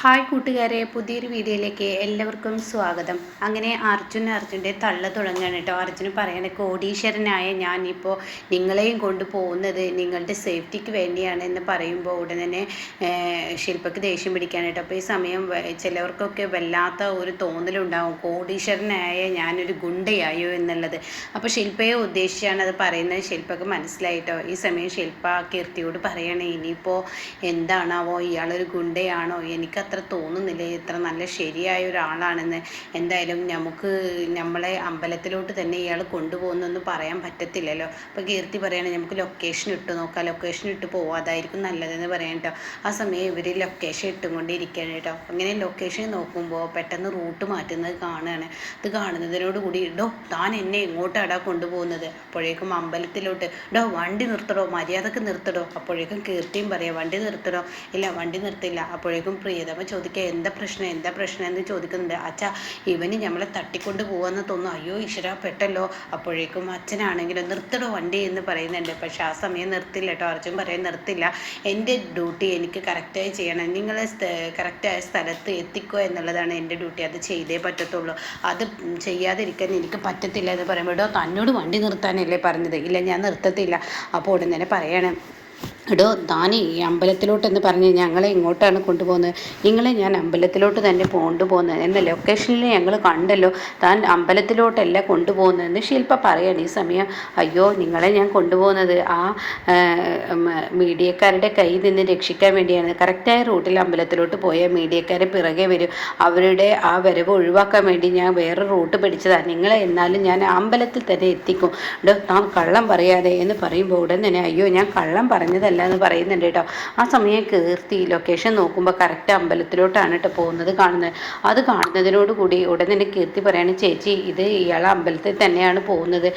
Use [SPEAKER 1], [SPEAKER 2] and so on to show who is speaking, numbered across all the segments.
[SPEAKER 1] Hi കൂട്ടുകാരെ, പുതിയൊരു വീഡിയോയിലേക്ക് എല്ലാവർക്കും സ്വാഗതം. അങ്ങനെ അർജുൻ്റെ തള്ള തുടങ്ങുകയാണ് കേട്ടോ. അർജുന് പറയണ കോടീശ്വരനായ ഞാനിപ്പോൾ നിങ്ങളെയും കൊണ്ട് പോകുന്നത് നിങ്ങളുടെ സേഫ്റ്റിക്ക് വേണ്ടിയാണ് എന്ന് പറയുമ്പോൾ ഉടനെ തന്നെ ശില്പക്ക് ദേഷ്യം പിടിക്കാൻ കേട്ടോ. അപ്പോൾ ഈ സമയം ചിലവർക്കൊക്കെ വല്ലാത്ത ഒരു തോന്നലുണ്ടാവും, കോടീശ്വരനായ ഞാനൊരു ഗുണ്ടയായോ എന്നുള്ളത്. അപ്പോൾ ശില്പയെ ഉദ്ദേശിച്ചാണ് അത് പറയുന്നത്. ശില്പക്ക് മനസ്സിലായിട്ടോ. ഈ സമയം ശില്പ കീർത്തിയോട് പറയണേ, ഇനിയിപ്പോൾ എന്താണാവോ, ഇയാളൊരു ഗുണ്ടയാണോ, എനിക്ക് അത്ര തോന്നുന്നില്ല ഇത്ര നല്ല ശരിയായ ഒരാളാണെന്ന്. എന്തായാലും നമ്മളെ അമ്പലത്തിലോട്ട് തന്നെ ഇയാൾ കൊണ്ടുപോകുന്നൊന്നും പറയാൻ പറ്റത്തില്ലല്ലോ. അപ്പോൾ കീർത്തി പറയുകയാണെങ്കിൽ നമുക്ക് ലൊക്കേഷൻ ഇട്ട് നോക്കാം, ലൊക്കേഷൻ ഇട്ട് പോവാം, അതായിരിക്കും നല്ലതെന്ന് പറയാം കേട്ടോ. ആ സമയം ഇവർ ലൊക്കേഷൻ ഇട്ടുകൊണ്ടിരിക്കുകയാണ് കേട്ടോ. അങ്ങനെ ലൊക്കേഷൻ നോക്കുമ്പോൾ പെട്ടെന്ന് റൂട്ട് മാറ്റുന്നത് കാണുകയാണ്. ഇത് കാണുന്നതിനോടുകൂടി താൻ എന്നെ എങ്ങോട്ടാടാ കൊണ്ടുപോകുന്നത്? അപ്പോഴേക്കും അമ്പലത്തിലോട്ട്. വണ്ടി നിർത്തടോ, മര്യാദക്ക് നിർത്തടോ. അപ്പോഴേക്കും കീർത്തിയും പറയാം, വണ്ടി നിർത്തടോ. ഇല്ല, വണ്ടി നിർത്തില്ല. അപ്പോഴേക്കും പ്രിയതമ ചോദിക്കുക, എന്താ പ്രശ്നം എന്ന് ചോദിക്കുന്നുണ്ട്. അച്ഛാ, ഇവന് നമ്മളെ തട്ടിക്കൊണ്ട് പോവാന്ന് തോന്നുന്നു. അയ്യോ ഈശ്വര, പെട്ടല്ലോ. അപ്പോഴേക്കും അച്ഛനാണെങ്കിലും നിർത്തടോ വണ്ടി എന്ന് പറയുന്നുണ്ട്. പക്ഷെ ആ സമയം നിർത്തില്ല കേട്ടോ. അർജുൻ പറയാൻ നിർത്തില്ല, എൻ്റെ ഡ്യൂട്ടി എനിക്ക് കറക്റ്റായി ചെയ്യണം, നിങ്ങളെ കറക്റ്റായ സ്ഥലത്ത് എത്തിക്കുക എന്നുള്ളതാണ് എൻ്റെ ഡ്യൂട്ടി, അത് ചെയ്തേ പറ്റത്തുള്ളൂ, അത് ചെയ്യാതിരിക്കാൻ എനിക്ക് പറ്റത്തില്ല എന്ന് പറയുമ്പോൾ തന്നോട് വണ്ടി നിർത്താനല്ലേ പറഞ്ഞത്? ഇല്ല, ഞാൻ നിർത്തത്തില്ല. അപ്പോൾ ഉടൻ തന്നെ പറയണം, താൻ ഈ അമ്പലത്തിലോട്ടെന്ന് പറഞ്ഞ് ഞങ്ങളെ ഇങ്ങോട്ടാണ് കൊണ്ടുപോകുന്നത്, നിങ്ങളെ ഞാൻ അമ്പലത്തിലോട്ട് തന്നെ കൊണ്ടുപോകുന്നത് എന്ന ലൊക്കേഷനിൽ ഞങ്ങൾ കണ്ടല്ലോ, താൻ അമ്പലത്തിലോട്ടല്ല കൊണ്ടുപോകുന്നതെന്ന് ശില്പ പറയാണ്. ഈ സമയം അയ്യോ, നിങ്ങളെ ഞാൻ കൊണ്ടുപോകുന്നത് ആ മീഡിയക്കാരുടെ കയ്യിൽ നിന്ന് രക്ഷിക്കാൻ വേണ്ടിയാണ്. കറക്റ്റായ റൂട്ടിൽ അമ്പലത്തിലോട്ട് പോയാൽ മീഡിയക്കാരെ പിറകെ വരും, അവരുടെ ആ വരവ് ഒഴിവാക്കാൻ വേണ്ടി ഞാൻ വേറെ റൂട്ട് പിടിച്ചതാണ്. നിങ്ങളെ എന്നാലും ഞാൻ അമ്പലത്തിൽ തന്നെ എത്തിക്കും, താൻ കള്ളം പറയാതെ എന്ന് പറയുമ്പോൾ ഉടൻ തന്നെ അയ്യോ, ഞാൻ കള്ളം പറഞ്ഞതല്ല എന്ന് പറയുന്നുണ്ട് കേട്ടോ. ആ സമയം കീർത്തി ലൊക്കേഷൻ നോക്കുമ്പോൾ കറക്റ്റ് അമ്പലത്തിലോട്ടാണ് കേട്ടോ പോകുന്നത് കാണുന്നത്. അത് കാണുന്നതിനോടുകൂടി ഉടൻ തന്നെ കീർത്തി പറയാണ്, ചേച്ചി ഇത് ഇയാളെ അമ്പലത്തിൽ തന്നെയാണ് പോകുന്നത്,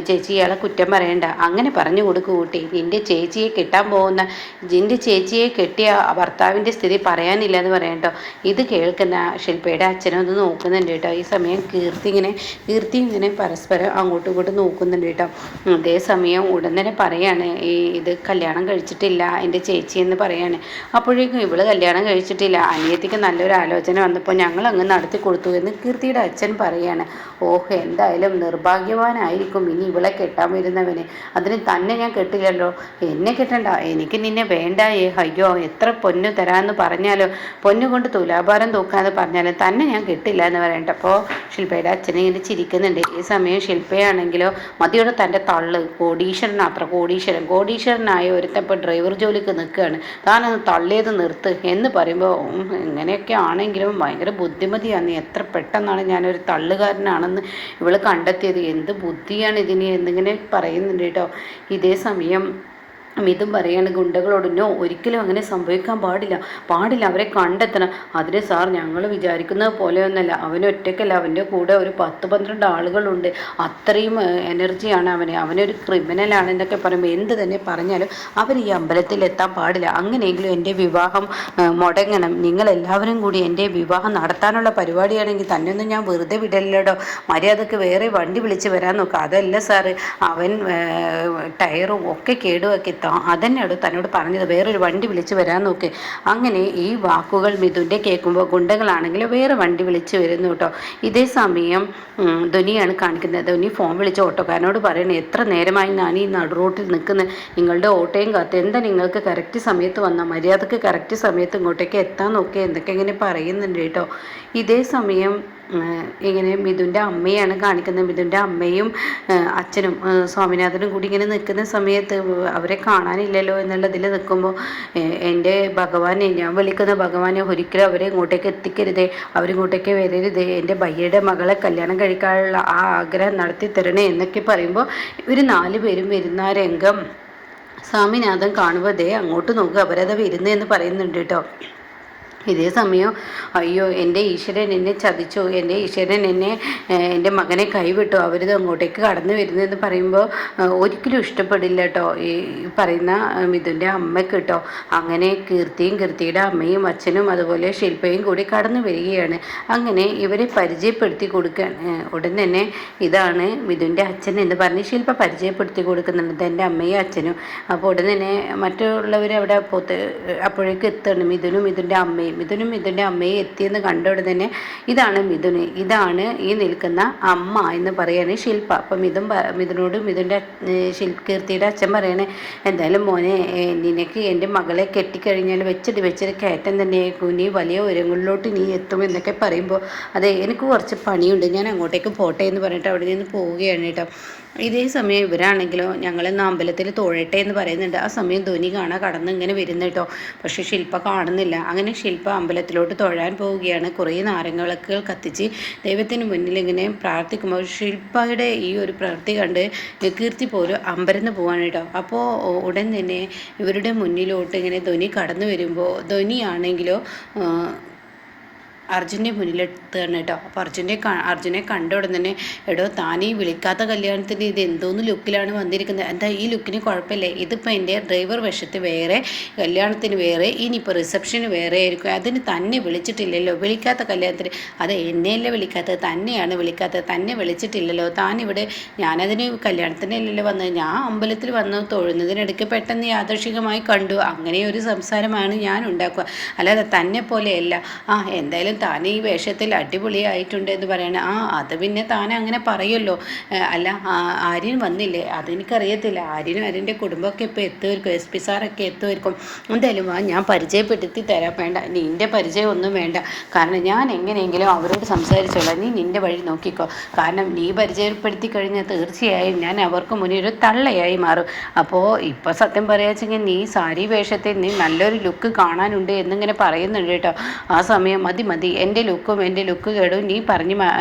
[SPEAKER 1] ചേച്ചി ഇയാളെ കുറ്റം പറയണ്ട. അങ്ങനെ പറഞ്ഞു കൊടുക്കൂ കൂട്ടി, നിൻ്റെ ചേച്ചിയെ കെട്ടാൻ പോകുന്ന, നിൻ്റെ ചേച്ചിയെ കെട്ടിയ ഭർത്താവിൻ്റെ സ്ഥിതി പറയാനില്ല എന്ന് പറയട്ടോ. ഇത് കേൾക്കുന്ന ശില്പയുടെ അച്ഛനൊന്ന് നോക്കുന്നുണ്ട് കേട്ടോ. ഈ സമയം കീർത്തി ഇങ്ങനെ പരസ്പരം അങ്ങോട്ടും ഇങ്ങോട്ടും നോക്കുന്നുണ്ട് കേട്ടോ. അതേസമയം ഉടൻ തന്നെ പറയാണ്, ഇത് കല്യാണം കഴിച്ചിട്ടില്ല എൻ്റെ ചേച്ചി എന്ന് പറയാണ്. അപ്പോഴേക്കും ഇവള് കല്യാണം കഴിച്ചിട്ടില്ല, അനിയത്തിക്ക് നല്ലൊരു ആലോചന വന്നപ്പോൾ ഞങ്ങൾ അങ്ങ് നടത്തി കൊടുത്തു എന്ന് കീർത്തിയുടെ അച്ഛൻ പറയാണ്. ഓഹ്, എന്തായാലും നിർഭാഗ്യവാനായിരിക്കും ഇനി ഇവളെ കെട്ടാൻ വരുന്നവന്. അതിന് തന്നെ ഞാൻ കെട്ടില്ലല്ലോ, എന്നെ കെട്ടണ്ട, എനിക്ക് നിന്നെ വേണ്ടായേ. അയ്യോ, എത്ര പൊന്നു തരാമെന്ന് പറഞ്ഞാലോ, പൊന്നു കൊണ്ട് തുലാഭാരം തൂക്കാന്ന് പറഞ്ഞാലും തന്നെ ഞാൻ കെട്ടില്ല എന്ന് പറയണ്ട. അപ്പോൾ ശില്പയുടെ അച്ഛനെ ഇങ്ങനെ ചിരിക്കുന്നുണ്ട്. ഈ സമയം ശില്പയാണെങ്കിലോ മതിയോടെ തൻ്റെ തള്ള് കോടീശ്വരനായ ഒരുത്തപ്പോൾ ഡ്രൈവർ ജോലിക്ക് നിൽക്കുകയാണ്, താനൊന്ന് തള്ളിയത് നിർത്ത് എന്ന് പറയുമ്പോൾ ഇങ്ങനെയൊക്കെ ആണെങ്കിലും ഭയങ്കര ബുദ്ധിമതിയാണ്, എത്ര പെട്ടെന്നാണ് ഞാനൊരു തള്ളുകാരനാണെന്ന് ഇവൾ കണ്ടെത്തിയത്, എന്ത് ബുദ്ധിയാണ് ഇതിന് എന്നിങ്ങനെ പറയുന്നുണ്ട് കേട്ടോ. ഇതേ സമയം മിഥുൻ പറയാണ് ഗുണ്ടകളോട്, ഒരിക്കലും അങ്ങനെ സംഭവിക്കാൻ പാടില്ല, അവരെ കണ്ടെത്തണം. അതിന് സാർ, ഞങ്ങൾ വിചാരിക്കുന്നത് പോലെയൊന്നല്ല, അവനൊറ്റയ്ക്കല്ല, അവൻ്റെ കൂടെ ഒരു 10-12 ആളുകളുണ്ട്, അത്രയും എനർജിയാണ് അവനൊരു ക്രിമിനലാണ് എന്നൊക്കെ പറയുമ്പോൾ എന്ത് തന്നെ പറഞ്ഞാലും അവൻ ഈ അമ്പലത്തിൽ എത്താൻ പാടില്ല. അങ്ങനെയെങ്കിലും എൻ്റെ വിവാഹം മുടങ്ങണം, നിങ്ങളെല്ലാവരും കൂടി എൻ്റെ വിവാഹം നടത്താനുള്ള പരിപാടിയാണെങ്കിൽ തന്നെയൊന്നും ഞാൻ വെറുതെ വിടല്ലടോ, മര്യാദക്ക് വേറെ വണ്ടി വിളിച്ച് വരാൻ നോക്കുക. അതല്ല സാറ്, അവൻ ടയറും ഒക്കെ കേടുവാക്കി, അതന്നെയാണ് തന്നോട് പറഞ്ഞത്, വേറൊരു വണ്ടി വിളിച്ച് വരാൻ നോക്ക്. അങ്ങനെ ഈ വാക്കുകൾ മിഥുൻ്റെ കേൾക്കുമ്പോൾ ഗുണ്ടകളാണെങ്കിൽ വേറെ വണ്ടി വിളിച്ച് വരുന്നു കേട്ടോ. ഇതേ സമയം ധ്വനിയാണ് കാണിക്കുന്നത്. ധ്വനി ഫോൺ വിളിച്ച് ഓട്ടോക്കാരനോട് പറയണേ, എത്ര നേരമായി ഞാൻ ഈ നടുറോട്ടിൽ നിൽക്കുന്നത്, നിങ്ങളുടെ ഓട്ടോയും കാത്ത്, എന്താ നിങ്ങൾക്ക് കറക്റ്റ് സമയത്ത് വന്നാൽ മര്യാദക്ക് കറക്റ്റ് സമയത്ത് ഇങ്ങോട്ടേക്ക് എത്താൻ നോക്കി എന്തൊക്കെ ഇങ്ങനെ പറയുന്നുണ്ട് കേട്ടോ. ഇതേ സമയം ഇങ്ങനെ മിഥുൻ്റെ അമ്മയാണ് കാണിക്കുന്നത്. മിഥുൻ്റെ അമ്മയും അച്ഛനും സ്വാമിനാഥനും കൂടി ഇങ്ങനെ നിൽക്കുന്ന സമയത്ത് അവരെ കാണാനില്ലല്ലോ എന്നുള്ളതിൽ നിൽക്കുമ്പോൾ, എൻ്റെ ഭഗവാനെ, ഞാൻ വിളിക്കുന്ന ഭഗവാനെ, ഒരിക്കലും അവരെ ഇങ്ങോട്ടേക്ക് എത്തിക്കരുതേ, അവരിങ്ങോട്ടേക്ക് വരരുതേ, എൻ്റെ ഭയ്യയുടെ മകളെ കല്യാണം കഴിക്കാനുള്ള ആ ആഗ്രഹം നടത്തി തരണേ എന്നൊക്കെ പറയുമ്പോൾ ഇവർ 4 പേരും വരുന്ന രംഗം സ്വാമിനാഥൻ കാണുമ്പോൾ അങ്ങോട്ട് നോക്കുക, അവരത് വരുന്നതെന്ന് പറയുന്നുണ്ട് കേട്ടോ. ഇതേ സമയം അയ്യോ, എൻ്റെ ഈശ്വരൻ എന്നെ ചതിച്ചു, എൻ്റെ ഈശ്വരൻ എൻ്റെ മകനെ കൈവിട്ടു, അവരിത് അങ്ങോട്ടേക്ക് കടന്നു വരുന്നതെന്ന് പറയുമ്പോൾ ഒരിക്കലും ഇഷ്ടപ്പെടില്ല കേട്ടോ ഈ പറയുന്ന മിഥുൻ്റെ അമ്മയ്ക്ക് കേട്ടോ. അങ്ങനെ കീർത്തിയുടെ അമ്മയും അച്ഛനും അതുപോലെ ശില്പയും കൂടി കടന്നു വരികയാണ്. അങ്ങനെ ഇവരെ പരിചയപ്പെടുത്തി കൊടുക്കുകയാണ്. ഉടൻ തന്നെ ഇതാണ് മിഥുൻ്റെ അച്ഛൻ എന്ന് പറഞ്ഞ് ശില്പ പരിചയപ്പെടുത്തി കൊടുക്കുന്നുണ്ട്, എൻ്റെ അമ്മയും അച്ഛനും. അപ്പോൾ ഉടൻ തന്നെ മറ്റുള്ളവരവിടെ അപ്പോഴേക്ക് എത്തുകയാണ്, മിഥുനും മിഥുൻ്റെ അമ്മയും. മിഥുനും മിഥുൻ്റെ അമ്മയെ എത്തിയെന്ന് കണ്ട ഉടനെ തന്നെ ഇതാണ് മിഥുന്, ഇതാണ് ഈ നിൽക്കുന്ന അമ്മ എന്ന് പറയാണ് ശില്പ. അപ്പം മിഥുനോട് മിഥുൻ്റെ കീർത്തിയുടെ അച്ഛൻ പറയണേ, എന്തായാലും മോനെ നിനക്ക് എൻ്റെ മകളെ കെട്ടിക്കഴിഞ്ഞാൽ വെച്ചിട്ട് കയറ്റം തന്നെയായിരിക്കും, നീ വലിയ ഉയരങ്ങളിലോട്ട് നീ എത്തും എന്നൊക്കെ പറയുമ്പോൾ അതെ എനിക്ക് കുറച്ച് പണിയുണ്ട്, ഞാൻ അങ്ങോട്ടേക്ക് പോട്ടെ എന്ന് പറഞ്ഞിട്ട് അവിടെ നിന്ന് പോവുകയാണ് കേട്ടോ. ഇതേ സമയം ഇവരാണെങ്കിലോ ഞങ്ങളിന്ന് അമ്പലത്തിൽ തൊഴട്ടെ എന്ന് പറയുന്നുണ്ട്. ആ സമയം ധ്വനി കാണാൻ കടന്ന് ഇങ്ങനെ വരുന്നു കേട്ടോ. പക്ഷേ ശില്പ കാണുന്നില്ല. അങ്ങനെ ശില്പ അമ്പലത്തിലോട്ട് തൊഴാൻ പോവുകയാണ്. കുറേ നാരങ്ങവിളക്കുകൾ കത്തിച്ച് ദൈവത്തിന് മുന്നിൽ ഇങ്ങനെ പ്രാർത്ഥിക്കുമ്പോൾ ശില്പയുടെ ഈ ഒരു പ്രവൃത്തി കണ്ട് കീർത്തി പോലും അമ്പരന്ന് പോവാണ് കേട്ടോ. അപ്പോൾ ഉടൻ തന്നെ ഇവരുടെ മുന്നിലോട്ട് ഇങ്ങനെ ധ്വനി കടന്നു വരുമ്പോൾ ധ്വനിയാണെങ്കിലോ അർജുൻ്റെ മുന്നിലെത്തുകയാണ് കേട്ടോ. അപ്പോൾ അർജുനെ കണ്ട ഉടൻ തന്നെ, എടോ താനീ വിളിക്കാത്ത കല്യാണത്തിന് ഇത് എന്തോന്ന് ലുക്കിലാണ് വന്നിരിക്കുന്നത്, എന്താ ഈ ലുക്കിന് കുഴപ്പമില്ലേ, ഇതിപ്പോൾ എൻ്റെ ഡ്രൈവർ വശത്ത് വേറെ, കല്യാണത്തിന് വേറെ, ഇനിയിപ്പോൾ റിസപ്ഷന് വേറെ ആയിരിക്കും, അതിന് തന്നെ വിളിച്ചിട്ടില്ലല്ലോ, വിളിക്കാത്ത കല്യാണത്തിന്. അത് എന്നെയല്ലേ വിളിക്കാത്തത്, തന്നെയാണ് വിളിക്കാത്തത്, തന്നെ വിളിച്ചിട്ടില്ലല്ലോ, താനിവിടെ ഞാനതിന് കല്യാണത്തിനല്ലല്ലോ വന്നത്, ഞാൻ അമ്പലത്തിൽ വന്ന് തൊഴുന്നതിനിടയ്ക്ക് പെട്ടെന്ന് യാദൃശികമായി കണ്ടു, അങ്ങനെ ഒരു സംസാരമാണ് ഞാൻ ഉണ്ടാക്കുക, അല്ലാതെ തന്നെ പോലെയല്ല. എന്തായാലും താൻ ഈ വേഷത്തിൽ അടിപൊളിയായിട്ടുണ്ട് എന്ന് പറയണ. അത് പിന്നെ താൻ അങ്ങനെ പറയുമല്ലോ. അല്ല ആര്യൻ വന്നില്ലേ, അതെനിക്കറിയത്തില്ല, ആര്യനും ആര്യൻ്റെ കുടുംബമൊക്കെ ഇപ്പോൾ എത്തുമായിരിക്കും, SP സാറൊക്കെ എത്തുമായിരിക്കും. എന്തായാലും ഞാൻ പരിചയപ്പെടുത്തി തരാം, വേണ്ട നിൻ്റെ പരിചയം ഒന്നും വേണ്ട, കാരണം ഞാൻ എങ്ങനെയെങ്കിലും അവരോട് സംസാരിച്ചോളാം, നീ നിൻ്റെ വഴി നോക്കിക്കോ, കാരണം നീ പരിചയപ്പെടുത്തി കഴിഞ്ഞാൽ തീർച്ചയായും ഞാൻ അവർക്ക് മുന്നിൽ ഒരു തള്ളയായി മാറും. അപ്പോൾ ഇപ്പോൾ സത്യം പറയാച്ചെങ്കിൽ നീ സാരി വേഷത്തിൽ നീ നല്ലൊരു ലുക്ക് കാണാനുണ്ട് എന്നിങ്ങനെ പറയുന്നുണ്ട് കേട്ടോ. ആ സമയം മതി എൻ്റെ ലുക്ക് കേടും, നീ പറഞ്ഞ്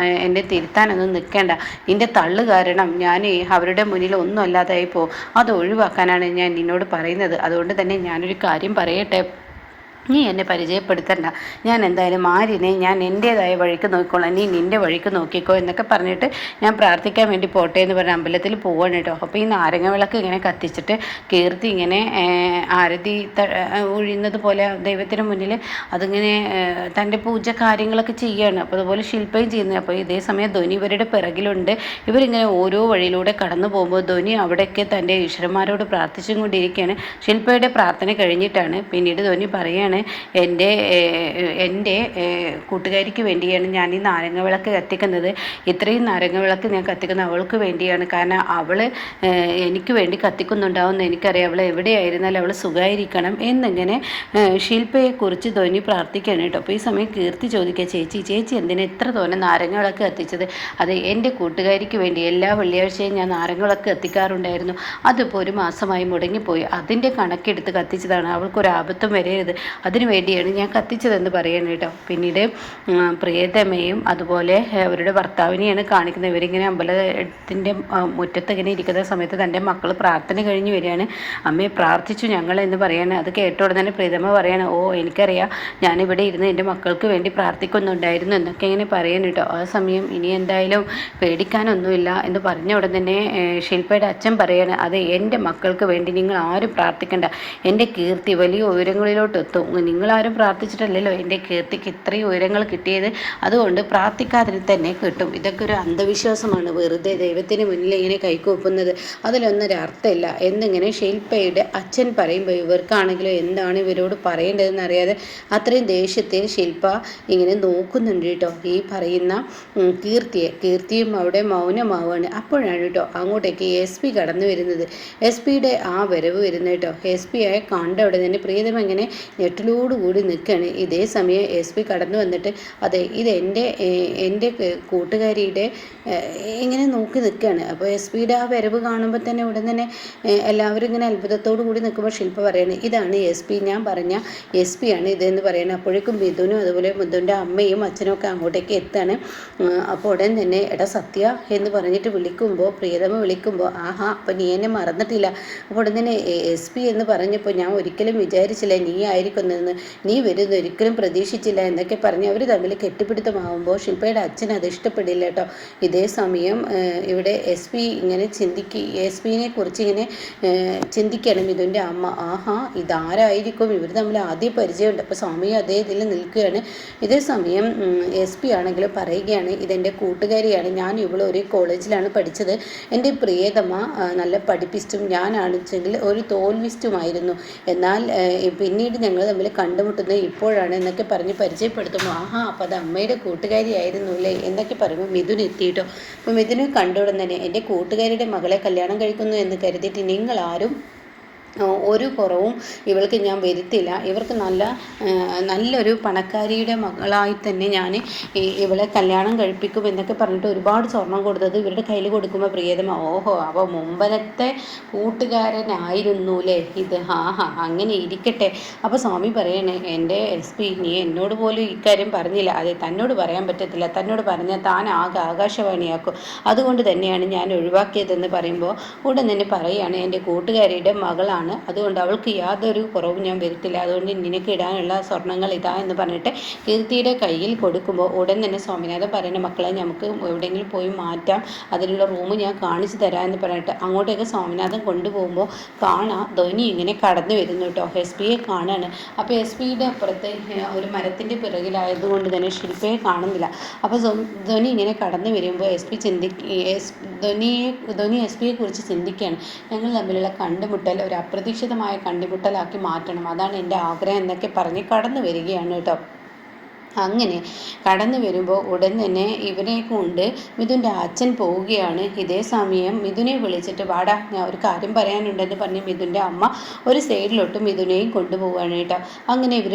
[SPEAKER 1] എന്നെ തിരുത്താനൊന്നും നിൽക്കേണ്ട, നിൻ്റെ തള്ളു കാരണം ഞാൻ അവരുടെ മുന്നിൽ ഒന്നും അല്ലാതായി പോകും, അത് ഒഴിവാക്കാനാണ് ഞാൻ നിന്നോട് പറയുന്നത്. അതുകൊണ്ട് തന്നെ ഞാനൊരു കാര്യം പറയട്ടെ, നീ എന്നെ പരിചയപ്പെടുത്തണ്ട, ഞാൻ എന്തായാലും ആര്യനെ ഞാൻ എൻ്റേതായ വഴിക്ക് നോക്കിക്കോളാം, നീ നിൻ്റെ വഴിക്ക് നോക്കിക്കോ എന്നൊക്കെ പറഞ്ഞിട്ട് ഞാൻ പ്രാർത്ഥിക്കാൻ വേണ്ടി പോട്ടെ എന്ന് പറഞ്ഞ് അമ്പലത്തിൽ പോവാണ് കേട്ടോ. അപ്പോൾ ഈ നാരങ്ങ വിളക്ക് ഇങ്ങനെ കത്തിച്ചിട്ട് കീർത്തി ഇങ്ങനെ ആരതി ഒഴിയുന്നത് പോലെ ദൈവത്തിന് മുന്നിൽ അതിങ്ങനെ തൻ്റെ പൂജ കാര്യങ്ങളൊക്കെ ചെയ്യുകയാണ്. അപ്പോൾ അതുപോലെ ശില്പയും ചെയ്യുന്നത്. അപ്പോൾ ഇതേ സമയം ധ്വനി ഇവരുടെ പിറകിലുണ്ട്. ഇവരിങ്ങനെ ഓരോ വഴിയിലൂടെ കടന്നു പോകുമ്പോൾ ധ്വനി അവിടെയൊക്കെ തൻ്റെ ഈശ്വരന്മാരോട് പ്രാർത്ഥിച്ചും കൊണ്ടിരിക്കുകയാണ്. ശില്പയുടെ പ്രാർത്ഥന കഴിഞ്ഞിട്ടാണ് പിന്നീട് ധ്വനി പറയുകയാണ്, എൻ്റെ കൂട്ടുകാരിക്ക് വേണ്ടിയാണ് ഞാൻ ഈ നാരങ്ങ വിളക്ക് കത്തിക്കുന്നത്, ഇത്രയും നാരങ്ങ വിളക്ക് ഞാൻ കത്തിക്കുന്നത് അവൾക്ക് വേണ്ടിയാണ്, കാരണം അവൾ എനിക്ക് വേണ്ടി കത്തിക്കുന്നുണ്ടാവുമെന്ന് എനിക്കറിയാം, അവൾ എവിടെയായിരുന്നാലും അവൾ സുഖമായിരിക്കണം എന്നിങ്ങനെ ശില്പയെക്കുറിച്ച് ധ്വനി പ്രാർത്ഥിക്കുകയാണ് കേട്ടോ. അപ്പോൾ ഈ സമയം കീർത്തി ചോദിക്കുക, ചേച്ചി എന്തിനാ ഇത്ര തോന്നെ നാരങ്ങ വിളക്ക് കത്തിച്ചത്? അത് എൻ്റെ കൂട്ടുകാരിക്ക് വേണ്ടി എല്ലാ വെള്ളിയാഴ്ചയും ഞാൻ നാരങ്ങ വിളക്ക് കത്തിക്കാറുണ്ടായിരുന്നു, അതിപ്പോൾ ഒരു മാസമായി മുടങ്ങിപ്പോയി, അതിൻ്റെ കണക്കെടുത്ത് കത്തിച്ചതാണ്, അവൾക്കൊരാപത്തും വരരുത്, അതിനു വേണ്ടിയാണ് ഞാൻ കത്തിച്ചതെന്ന് പറയണം കേട്ടോ. പിന്നീട് പ്രിയതമയും അതുപോലെ അവരുടെ ഭർത്താവിനെയാണ് കാണിക്കുന്നത്. ഇവരിങ്ങനെ അമ്പലത്തിൻ്റെ മുറ്റത്ത് ഇങ്ങനെ ഇരിക്കുന്ന സമയത്ത് തൻ്റെ മക്കൾ പ്രാർത്ഥന കഴിഞ്ഞ് വരികയാണ്. അമ്മയെ പ്രാർത്ഥിച്ചു ഞങ്ങൾ എന്ന് പറയാണ്. അത് കേട്ടോടെ തന്നെ പ്രിയതമ പറയാണ്, എനിക്കറിയാം, ഞാനിവിടെ ഇരുന്ന് എൻ്റെ മക്കൾക്ക് വേണ്ടി പ്രാർത്ഥിക്കുന്നുണ്ടായിരുന്നു എന്നൊക്കെ ഇങ്ങനെ പറയണം കേട്ടോ. ആ സമയം ഇനി എന്തായാലും പേടിക്കാനൊന്നുമില്ല എന്ന് പറഞ്ഞ ഉടൻ തന്നെ ശില്പയുടെ അച്ഛൻ പറയാണ്, അത് എൻ്റെ മക്കൾക്ക് വേണ്ടി നിങ്ങൾ ആരും പ്രാർത്ഥിക്കണ്ട, എൻ്റെ കീർത്തി വലിയ ഉയരങ്ങളിലോട്ട് എത്തും, നിങ്ങളാരും പ്രാർത്ഥിച്ചിട്ടല്ലല്ലോ എൻ്റെ കീർത്തിക്ക് ഇത്രയും ഉയരങ്ങൾ കിട്ടിയത്, അതുകൊണ്ട് പ്രാർത്ഥിക്കാതിന് തന്നെ കിട്ടും. ഇതൊക്കെ ഒരു അന്ധവിശ്വാസമാണ്, വെറുതെ ദൈവത്തിന് മുന്നിൽ ഇങ്ങനെ കൈകൂപ്പുന്നത്, അതിലൊന്നൊരർത്ഥമില്ല എന്നിങ്ങനെ ശില്പയുടെ അച്ഛൻ പറയുമ്പോൾ ഇവർക്കാണെങ്കിലും എന്താണ് ഇവരോട് പറയേണ്ടതെന്ന് അറിയാതെ അത്രയും ദേഷ്യത്തിൽ ശില്പ ഇങ്ങനെ നോക്കുന്നുണ്ട് കേട്ടോ ഈ പറയുന്ന കീർത്തിയും അവിടെ മൗനമാവാണ്. അപ്പോഴാണ് കേട്ടോ അങ്ങോട്ടേക്ക് SP കടന്നു വരുന്നത്. SPയുടെ ആ വരവ് വരുന്നത് കേട്ടോ. SPയെ കണ്ട അവിടെ തന്നെ പ്രിയതമ ഇങ്ങനെ ഞെട്ടലോടുകൂടി നിൽക്കുകയാണ്. ഇതേ സമയം SP കടന്നു വന്നിട്ട്, അതെ ഇത് എൻ്റെ കൂട്ടുകാരിയുടെ ഇങ്ങനെ നോക്കി നിൽക്കുകയാണ്. അപ്പോൾ SPയുടെ ആ വരവ് കാണുമ്പോൾ തന്നെ ഉടൻ തന്നെ എല്ലാവരും ഇങ്ങനെ അത്ഭുതത്തോടു കൂടി നിൽക്കുമ്പോൾ ശില്പ പറയാണ്, ഇതാണ് SP, ഞാൻ പറഞ്ഞ SP ആണ് ഇതെന്ന് പറയണം. അപ്പോഴേക്കും മിഥുനും അതുപോലെ മിഥുൻ്റെ അമ്മയും അച്ഛനും ഒക്കെ അങ്ങോട്ടേക്ക് എത്താണ്. അപ്പോൾ ഉടൻ തന്നെ എടാ സത്യ എന്ന് പറഞ്ഞിട്ട് വിളിക്കുമ്പോൾ പ്രിയതമ വിളിക്കുമ്പോൾ, അപ്പോൾ നീ എന്നെ മറന്നിട്ടില്ല. അപ്പോൾ ഉടൻ തന്നെ SP എന്ന് പറഞ്ഞപ്പോൾ ഞാൻ ഒരിക്കലും വിചാരിച്ചില്ല നീ ആയിരിക്കുന്നെന്ന്, നീ വരുന്ന ഒരിക്കലും പ്രതീക്ഷിച്ചില്ല എന്നൊക്കെ പറഞ്ഞ് അവർ തമ്മിൽ കെട്ടിപ്പിടുത്തമാകുമ്പോൾ ശില്പയുടെ അച്ഛൻ അത് ഇഷ്ടപ്പെടില്ല കേട്ടോ. ഇതേ സമയം ഇവിടെ SP ഇങ്ങനെ SPനെ കുറിച്ച് ഇങ്ങനെ ചിന്തിക്കണം മിഥുൻ്റെ അമ്മ. ഇതാരായിരിക്കും, ഇവർ തമ്മിൽ ആദ്യം പരിചയമുണ്ട്. അപ്പോൾ സമയം അതേ ഇതിൽ നിൽക്കുകയാണ്. ഇതേ സമയം SP ആണെങ്കിലും പറയുകയാണ്, ഇതെൻ്റെ കൂട്ടുകാരിയാണ്, ഞാൻ ഇവിടെ ഒരു കോളേജിലാണ് പഠിച്ചത്, എൻ്റെ പ്രിയതമ നല്ല പഠിപ്പിസ്റ്റും ഞാനാണെന്നുവെച്ചെങ്കിൽ ഒരു തോൽവിസ്റ്റുമായിരുന്നു, എന്നാൽ പിന്നീട് ഞങ്ങൾ തമ്മിൽ തമ്മിൽ കണ്ടുമുട്ടുന്നത് ഇപ്പോഴാണ് എന്നൊക്കെ പറഞ്ഞ് പരിചയപ്പെടുത്തുമ്പോൾ ആഹാ അപ്പോൾ അത് അമ്മയുടെ കൂട്ടുകാരിയായിരുന്നു അല്ലേ എന്നൊക്കെ പറയുമ്പോൾ മിഥുൻ എത്തിയിട്ടോ. അപ്പോൾ മിഥുനെ കണ്ടുടൻ തന്നെ എൻ്റെ കൂട്ടുകാരിയുടെ മകളെ കല്യാണം കഴിക്കുന്നു എന്ന് കരുതിയിട്ട് നിങ്ങളാരും ഒരു കുറവും ഇവൾക്ക് ഞാൻ വരുത്തില്ല. ഇവർക്ക് നല്ലൊരു പണക്കാരിയുടെ മകളായി തന്നെ ഞാൻ ഇവളെ കല്യാണം കഴിപ്പിക്കും എന്നൊക്കെ പറഞ്ഞിട്ട് ഒരുപാട് സ്വർണം കൊടുത്തത് ഇവരുടെ കയ്യിൽ കൊടുക്കുമ്പോൾ പ്രിയതമ ഓഹോ അപ്പോൾ മുമ്പനത്തെ കൂട്ടുകാരനായിരുന്നു അല്ലേ ഇത്, അങ്ങനെ ഇരിക്കട്ടെ. അപ്പോൾ സ്വാമി പറയണേ എൻ്റെ SP നീ എന്നോട് പോലും ഇക്കാര്യം പറഞ്ഞില്ല. അതെ തന്നോട് പറയാൻ പറ്റത്തില്ല, തന്നോട് പറഞ്ഞാൽ താൻ ആകെ ആകാശവാണിയാക്കും, അതുകൊണ്ട് തന്നെയാണ് ഞാൻ ഒഴിവാക്കിയതെന്ന് പറയുമ്പോൾ ഉടൻ തന്നെ പറയുകയാണ് എൻ്റെ കൂട്ടുകാരിയുടെ മകളാണ്, അതുകൊണ്ട് അവൾക്ക് യാതൊരു കുറവും ഞാൻ വരുത്തില്ല, അതുകൊണ്ട് നിനക്ക് ഇടാനുള്ള സ്വർണ്ണങ്ങൾ ഇതാ എന്ന് പറഞ്ഞിട്ട് കീർത്തിയുടെ കയ്യിൽ കൊടുക്കുമ്പോൾ ഉടൻ തന്നെ സ്വാമിനാഥൻ പറയുന്ന മക്കളെ നമുക്ക് എവിടെയെങ്കിലും പോയി മാറ്റാം, അതിനുള്ള റൂം ഞാൻ കാണിച്ചു തരാം എന്ന് പറഞ്ഞിട്ട് അങ്ങോട്ടേക്ക് സ്വാമിനാഥൻ കൊണ്ടുപോകുമ്പോൾ കാണാം ധ്വനി ഇങ്ങനെ കടന്നു വരുന്നു കേട്ടോ. SP കാണാണ്. അപ്പോൾ SP അപ്പുറത്ത് ഒരു മരത്തിൻ്റെ പിറകിലായതുകൊണ്ട് തന്നെ ശില്പയെ കാണുന്നില്ല. അപ്പോൾ ധ്വനി ഇങ്ങനെ കടന്നു വരുമ്പോൾ ധ്വനി SP ചിന്തിക്കുകയാണ്, ഞങ്ങൾ തമ്മിലുള്ള കണ്ടുമുട്ടൽ ഒരു അപ്രതീക്ഷിതമായ കണ്ടുമുട്ടലാക്കി മാറ്റണം, അതാണ് എൻ്റെ ആഗ്രഹം എന്നൊക്കെ പറഞ്ഞ് കടന്നു വരികയാണ് കേട്ടോ. അങ്ങനെ കടന്നു വരുമ്പോൾ ഉടൻ തന്നെ ഇവരെ കൊണ്ട് മിഥുൻ്റെ അച്ഛൻ പോവുകയാണ്. ഇതേ സമയം മിഥുനെ വിളിച്ചിട്ട് വാടാ ഞാൻ ഒരു കാര്യം പറയാനുണ്ടെന്ന് പറഞ്ഞ് മിഥുൻ്റെ അമ്മ ഒരു സൈഡിലോട്ട് മിഥുനെയും കൊണ്ടുപോവുകയാണ് കേട്ടോ. അങ്ങനെ ഇവർ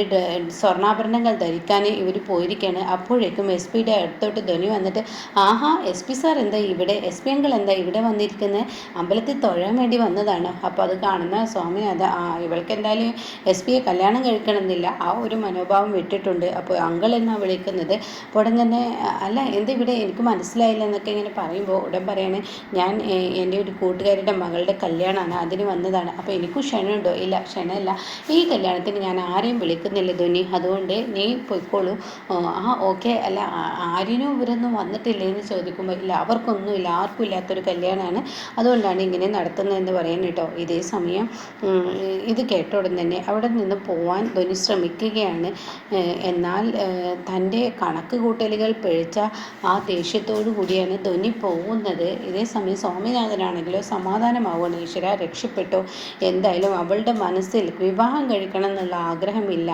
[SPEAKER 1] സ്വർണ്ണാഭരണങ്ങൾ ധരിക്കാൻ ഇവർ പോയിരിക്കുകയാണ്. അപ്പോഴേക്കും SP അടുത്തോട്ട് ധ്വനി വന്നിട്ട് ആഹാ SP സാർ എന്താ ഇവിടെ, SP അങ്കിൾ എന്താ ഇവിടെ വന്നിരിക്കുന്നത്, അമ്പലത്തിൽ തൊഴാൻ വേണ്ടി വന്നതാണോ? അപ്പോൾ അത് കാണുന്ന സ്വാമി ഇവൾക്ക് എന്തായാലും SP കല്യാണം കഴിക്കണമെന്നില്ല, ആ ഒരു മനോഭാവം വിട്ടിട്ടുണ്ട്. അപ്പോൾ അങ്കിൾ എന്നാണ് വിളിക്കുന്നത്. അപ്പോൾ ഉടൻ തന്നെ അല്ല എന്താ ഇവിടെ എനിക്ക് മനസ്സിലായില്ല എന്നൊക്കെ ഇങ്ങനെ പറയുമ്പോൾ ഉടൻ പറയണേ ഞാൻ എൻ്റെ ഒരു കൂട്ടുകാരുടെ മകളുടെ കല്യാണമാണ്, അതിന് വന്നതാണ്, അപ്പോൾ എനിക്കും ക്ഷണമുണ്ടോ? ഇല്ല ക്ഷണമില്ല, ഈ കല്യാണത്തിന് ഞാൻ ആരെയും വിളിക്കുന്നില്ല ധ്വനി, അതുകൊണ്ട് നീ പോയിക്കോളൂ. ഓക്കെ അല്ല ആരിനും ഇവരൊന്നും വന്നിട്ടില്ലേ എന്ന് ചോദിക്കുമ്പോൾ ഇല്ല അവർക്കൊന്നുമില്ല, ആർക്കും ഇല്ലാത്തൊരു കല്യാണമാണ്, അതുകൊണ്ടാണ് ഇങ്ങനെ നടത്തുന്നതെന്ന് പറയാൻ കേട്ടോ. ഇതേ സമയം ഇത് കേട്ട ഉടൻ തന്നെ അവിടെ നിന്ന് പോവാൻ ധ്വനി ശ്രമിക്കുകയാണ്. എന്നാൽ തൻ്റെ കണക്ക് കൂട്ടലുകൾ പിഴച്ച ആ ദേഷ്യത്തോടു കൂടിയാണ് ധ്വനി പോകുന്നത്. ഇതേ സമയം സ്വാമിനാഥനാണെങ്കിലോ സമാധാനമാവുകയാണ്, ഈശ്വര രക്ഷപ്പെട്ടു, എന്തായാലും അവളുടെ മനസ്സിൽ വിവാഹം കഴിക്കണം എന്നുള്ള ആഗ്രഹമില്ല,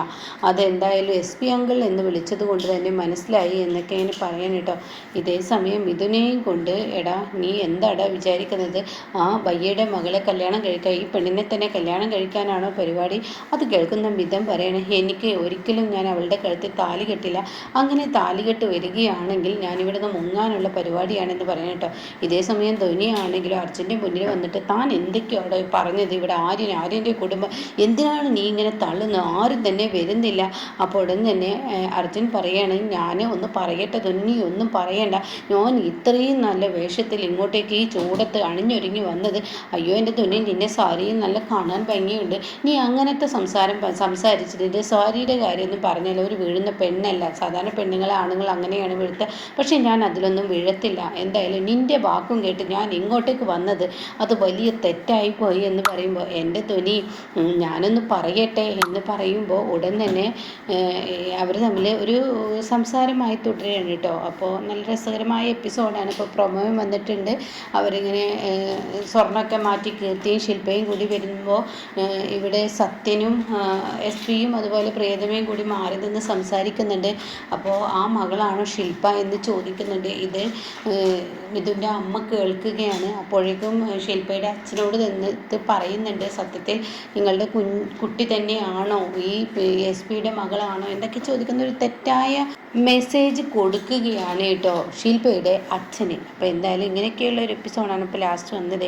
[SPEAKER 1] അതെന്തായാലും SP അങ്കിൾ എന്ന് വിളിച്ചത് കൊണ്ട് തന്നെ മനസ്സിലായി എന്നൊക്കെ ഇങ്ങനെ പറയാൻ കേട്ടോ. ഇതേ സമയം മിഥുനെയും കൊണ്ട് എടാ നീ എന്താടാ വിചാരിക്കുന്നത്, ആ ബയ്യയുടെ മകളെ കല്യാണം കഴിക്കുക, ഈ പെണ്ണിനെ തന്നെ കല്യാണം കഴിക്കാനാണോ പരിപാടി? അത് കേൾക്കുന്ന മിഥുൻ പറയണേ എനിക്ക് ഒരിക്കലും ഞാൻ അവളുടെ കഴുത്തിൽ താലി കെട്ടില്ല, അങ്ങനെ താലികെട്ട് വരികയാണെങ്കിൽ ഞാനിവിടുന്ന് മുങ്ങാനുള്ള പരിപാടിയാണെന്ന് പറയാൻ കേട്ടോ. ഇതേ സമയം ധ്വനിയാണെങ്കിലും അർജുൻ്റെ മുന്നിൽ വന്നിട്ട് താൻ എന്തൊക്കെയാണ് പറഞ്ഞത്, ഇവിടെ ആര്യൻ്റെ കുടുംബം എന്തിനാണ് നീ ഇങ്ങനെ തള്ളുന്നത്, ആരും തന്നെ വരുന്നില്ല. അപ്പോൾ ഉടൻ തന്നെ അർജുൻ പറയുകയാണ് ഞാൻ ഒന്ന് പറയട്ടെ ധ്വനി, ഒന്നും പറയണ്ട, ഞാൻ ഇത്രയും നല്ല വേഷത്തിൽ ഇങ്ങോട്ടേക്ക് ഈ ചൂടത്ത് അണിഞ്ഞൊരുങ്ങി വന്നത്, അയ്യോ എൻ്റെ ധ്വനി നിന്നെ സാരിയും നല്ല കാണാൻ ഭംഗിയുണ്ട്, നീ അങ്ങനത്തെ സംസാരിച്ചിട്ട് സാരിയുടെ കാര്യമൊന്നും പറഞ്ഞാൽ ഒരു വീഴുന്ന പെണ്ണല്ല, സാധാരണ പെണ്ണുങ്ങളെ ആണുങ്ങൾ അങ്ങനെയാണ് വീഴ്ത്തുക, പക്ഷേ ഞാൻ അതിലൊന്നും വീഴത്തില്ല, എന്തായാലും നിൻ്റെ വാക്കും കേട്ട് ഞാൻ ഇങ്ങോട്ടേക്ക് വന്നത് അത് വലിയ തെറ്റായിപ്പോയി എന്ന് പറയുമ്പോൾ എൻ്റെ ധ്വനി ഞാനൊന്ന് പറയട്ടെ എന്ന് പറയുമ്പോൾ ഉടൻ തന്നെ അവർ തമ്മിൽ ഒരു സംസാരമായി തുടരുകയാണ് കേട്ടോ. അപ്പോൾ നല്ല രസകരമായ എപ്പിസോഡാണ്. ഇപ്പോൾ പ്രൊമോയും വന്നിട്ടുണ്ട്, അവരിങ്ങനെ സ്വർണ്ണമൊക്കെ മാറ്റി കീർത്തിയും ശില്പയും കൂടി വരുമ്പോൾ ഇവിടെ സത്യനും SP അതുപോലെ പ്രിയതമയും കൂടി മാറി നിന്ന് സംസാരിക്കുന്നുണ്ട്. അപ്പോൾ ആ മകളാണോ ശില്പ എന്ന് ചോദിക്കുന്നുണ്ട്. ഇത് മിഥുൻ്റെ അമ്മ കേൾക്കുകയാണ്. അപ്പോഴേക്കും ശില്പയുടെ അച്ഛനോട് നിന്നിട്ട് പറയുന്നുണ്ട് സത്യത്തിൽ നിങ്ങളുടെ കുട്ടി തന്നെയാണോ, ഈ SP മകളാണോ എന്നൊക്കെ ചോദിക്കുന്ന ഒരു തെറ്റായ മെസ്സേജ് കൊടുക്കുകയാണ് കേട്ടോ ശില്പയുടെ അച്ഛന്. അപ്പോൾ എന്തായാലും ഇങ്ങനെയൊക്കെയുള്ള ഒരു എപ്പിസോഡാണ് ഇപ്പോൾ ലാസ്റ്റ് വന്നത്.